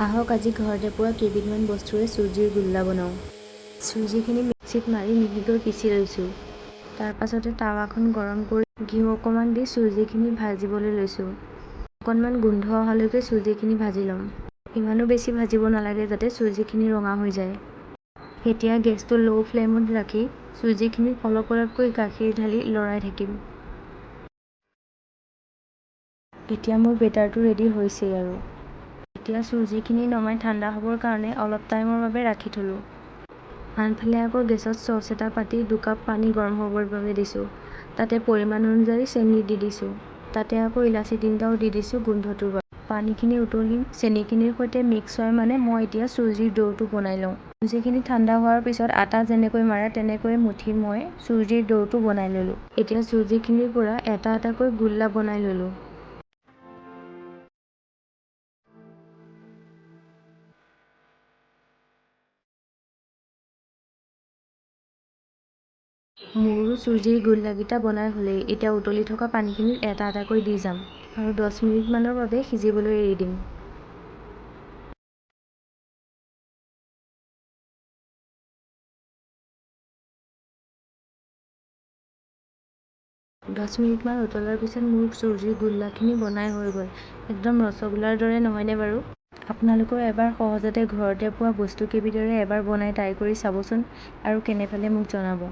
আহক আজি ঘৰতে পোৱা কেইবিধমান বস্তুৰে চুজিৰ গোল্লা বনাওঁ। চুজিখিনি মিক্সিত মাৰি মিহিকৈ পিচি লৈছোঁ। তাৰ পাছতে টাৱাখন গৰম কৰি ঘিউ অকণমান দি চুজিখিনি ভাজিবলৈ লৈছোঁ। অকণমান গোন্ধ অহালৈকে চুজিখিনি ভাজি ল'ম। ইমানো বেছি ভাজিব নালাগে যাতে চুজিখিনি ৰঙা হৈ যায়। এতিয়া গেছটো ল' ফ্লেমত ৰাখি চুজিখিনিত অলপ অলপকৈ গাখীৰ ঢালি লৰাই থাকিম। এতিয়া মোৰ বেটাৰটো ৰেডি হৈছেই আৰু। এতিয়া চুজিখিনি নমাই ঠাণ্ডা হ'বৰ কাৰণে অলপ টাইমৰ বাবে ৰাখি থ'লোঁ। আনফালে আকৌ গেছত চচ এটা পাতি 2 কাপ পানী গৰম হ'বৰ বাবে দিছোঁ। তাতে পৰিমাণ অনুযায়ী চেনি দি দিছোঁ। তাতে আকৌ ইলাচি 3টাও দি দিছোঁ গোন্ধটোৰ বাবে। পানীখিনি উতলি চেনিখিনিৰ সৈতে মিক্স হয় মানে মই এতিয়া চুজিৰ ডোটো বনাই লওঁ। চুজিখিনি ঠাণ্ডা হোৱাৰ পিছত আটা যেনেকৈ মাৰে তেনেকৈ মুঠি মই চুজিৰ ডোটো বনাই ল'লোঁ। এতিয়া চুজিখিনিৰ পৰা এটা এটাকৈ গোল্লা বনাই ল'লোঁ। মোৰো চুজিৰ গোল্লাকেইটা বনাই হ'লেই। এতিয়া উতলি থকা পানীখিনিত এটা এটাকৈ দি যাম আৰু 10 মিনিটমানৰ বাবে সিজিবলৈ এৰি দিম। 10 মিনিটমান উতলাৰ পিছত মোৰ চুজিৰ গোল্লাখিনি বনাই হৈ গ'ল। একদম ৰসগোল্লাৰ দৰে নহয়নে বাৰু? আপোনালোকেও এবাৰ সহজতে ঘৰতে পোৱা বস্তুকেইবিধৰে এবাৰ বনাই ট্ৰাই কৰি চাবচোন আৰু কেনে পালে মোক জনাব।